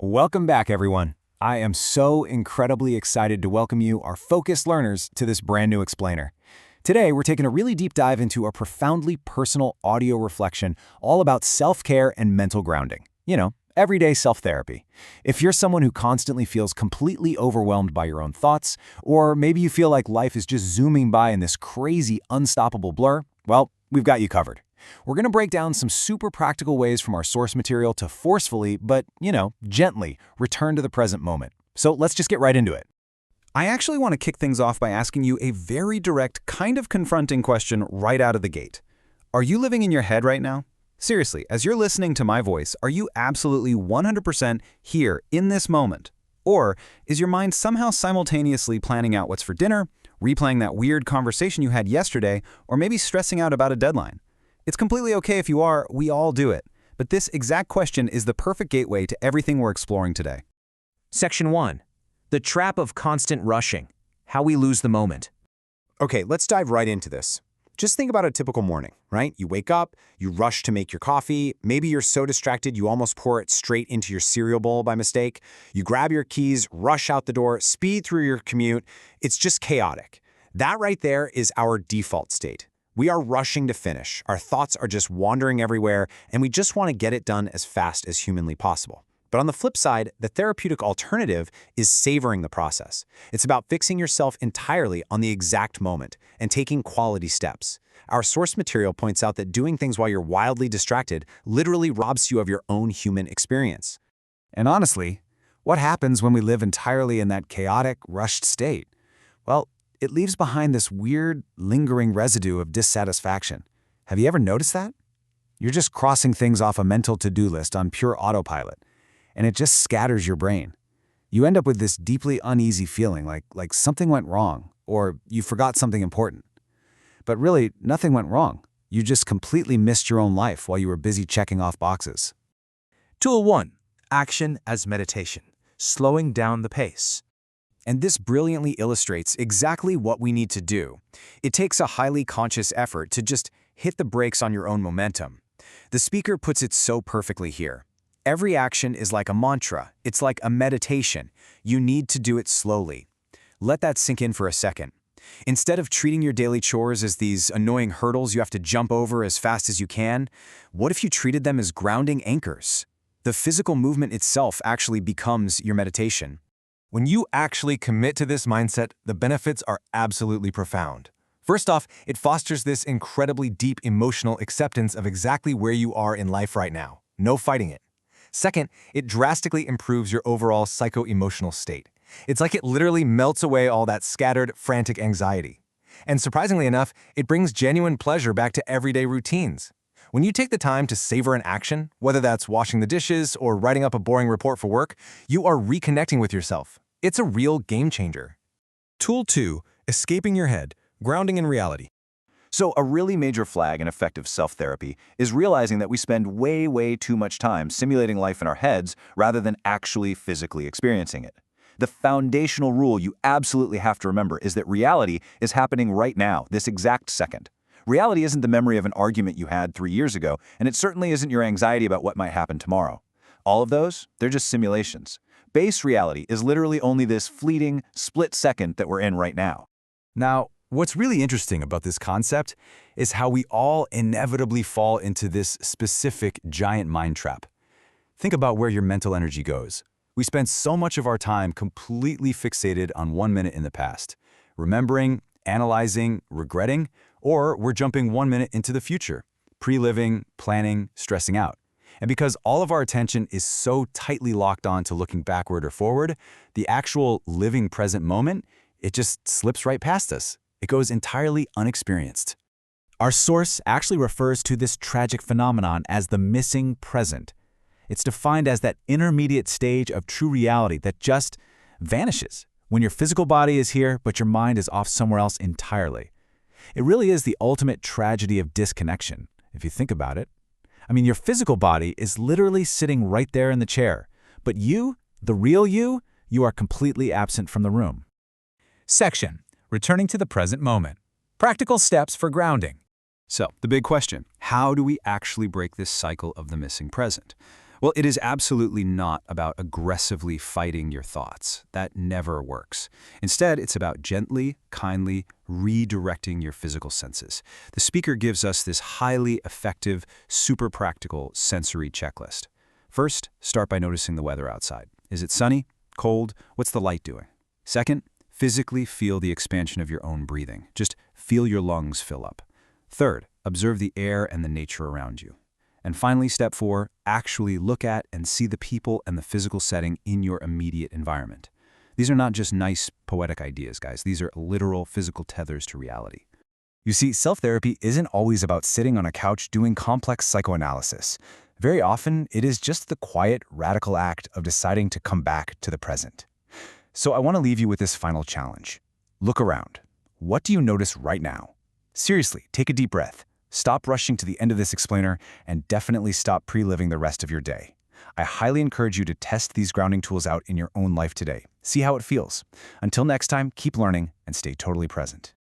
Welcome back, everyone. I am so incredibly excited to welcome you, our focused learners, to this brand new explainer. Today, we're taking a really deep dive into a profoundly personal audio reflection all about self-care and mental grounding. Everyday self-therapy. If you're someone who constantly feels completely overwhelmed by your own thoughts, or maybe you feel like life is just zooming by in this crazy, unstoppable blur, well, we've got you covered. We're going to break down some super practical ways from our source material to forcefully, but, gently return to the present moment. So let's just get right into it. I actually want to kick things off by asking you a very direct, kind of confronting question right out of the gate. Are you living in your head right now? Seriously, as you're listening to my voice, are you absolutely 100% here in this moment? Or is your mind somehow simultaneously planning out what's for dinner, replaying that weird conversation you had yesterday, or maybe stressing out about a deadline? It's completely okay if you are, we all do it. But this exact question is the perfect gateway to everything we're exploring today. Section 1. The trap of constant rushing. How we lose the moment. Okay, let's dive right into this. Just think about a typical morning, right? You wake up, you rush to make your coffee, maybe you're so distracted you almost pour it straight into your cereal bowl by mistake. You grab your keys, rush out the door, speed through your commute. It's just chaotic. That right there is our default state. We are rushing to finish. Our thoughts are just wandering everywhere, and we just want to get it done as fast as humanly possible. But on the flip side, the therapeutic alternative is savoring the process. It's about fixing yourself entirely on the exact moment and taking quality steps. Our source material points out that doing things while you're wildly distracted literally robs you of your own human experience. And honestly, what happens when we live entirely in that chaotic, rushed state? Well, it leaves behind this weird, lingering residue of dissatisfaction. Have you ever noticed that? You're just crossing things off a mental to-do list on pure autopilot, and it just scatters your brain. You end up with this deeply uneasy feeling like something went wrong, or you forgot something important. But really, nothing went wrong. You just completely missed your own life while you were busy checking off boxes. Tool 1. Action as meditation. Slowing down the pace. And this brilliantly illustrates exactly what we need to do. It takes a highly conscious effort to just hit the brakes on your own momentum. The speaker puts it so perfectly here. Every action is like a mantra. It's like a meditation. You need to do it slowly. Let that sink in for a second. Instead of treating your daily chores as these annoying hurdles you have to jump over as fast as you can, what if you treated them as grounding anchors? The physical movement itself actually becomes your meditation. When you actually commit to this mindset, the benefits are absolutely profound. First off, it fosters this incredibly deep emotional acceptance of exactly where you are in life right now. No fighting it. Second, it drastically improves your overall psycho-emotional state. It's like it literally melts away all that scattered, frantic anxiety. And surprisingly enough, it brings genuine pleasure back to everyday routines. When you take the time to savor an action, whether that's washing the dishes or writing up a boring report for work, you are reconnecting with yourself. It's a real game changer. Tool 2. Escaping your head. Grounding in reality. So a really major flag in effective self-therapy is realizing that we spend way too much time simulating life in our heads rather than actually physically experiencing it. The foundational rule you absolutely have to remember is that reality is happening right now, this exact second. Reality isn't the memory of an argument you had 3 years ago, and it certainly isn't your anxiety about what might happen tomorrow. All of those, they're just simulations. Base reality is literally only this fleeting, split second that we're in right now. Now, what's really interesting about this concept is how we all inevitably fall into this specific giant mind trap. Think about where your mental energy goes. We spend so much of our time completely fixated on 1 minute in the past, remembering, analyzing, regretting, or we're jumping 1 minute into the future, pre-living, planning, stressing out. And because all of our attention is so tightly locked on to looking backward or forward, the actual living present moment, it just slips right past us. It goes entirely unexperienced. Our source actually refers to this tragic phenomenon as the missing present. It's defined as that intermediate stage of true reality that just vanishes when your physical body is here, but your mind is off somewhere else entirely. It really is the ultimate tragedy of disconnection, if you think about it. I mean, your physical body is literally sitting right there in the chair, but you, the real you are completely absent from the room. Section. Returning to the present moment. Practical steps for grounding. So, the big question, how do we actually break this cycle of the missing present? Well, it is absolutely not about aggressively fighting your thoughts. That never works. Instead, it's about gently, kindly redirecting your physical senses. The speaker gives us this highly effective, super practical sensory checklist. First, start by noticing the weather outside. Is it sunny? Cold? What's the light doing? Second, physically feel the expansion of your own breathing. Just feel your lungs fill up. Third, observe the air and the nature around you. And finally, step 4, actually look at and see the people and the physical setting in your immediate environment. These are not just nice, poetic ideas, guys. These are literal physical tethers to reality. You see, self-therapy isn't always about sitting on a couch doing complex psychoanalysis. Very often, it is just the quiet, radical act of deciding to come back to the present. So I want to leave you with this final challenge. Look around. What do you notice right now? Seriously, take a deep breath. Stop rushing to the end of this explainer, and definitely stop pre-living the rest of your day. I highly encourage you to test these grounding tools out in your own life today. See how it feels. Until next time, keep learning and stay totally present.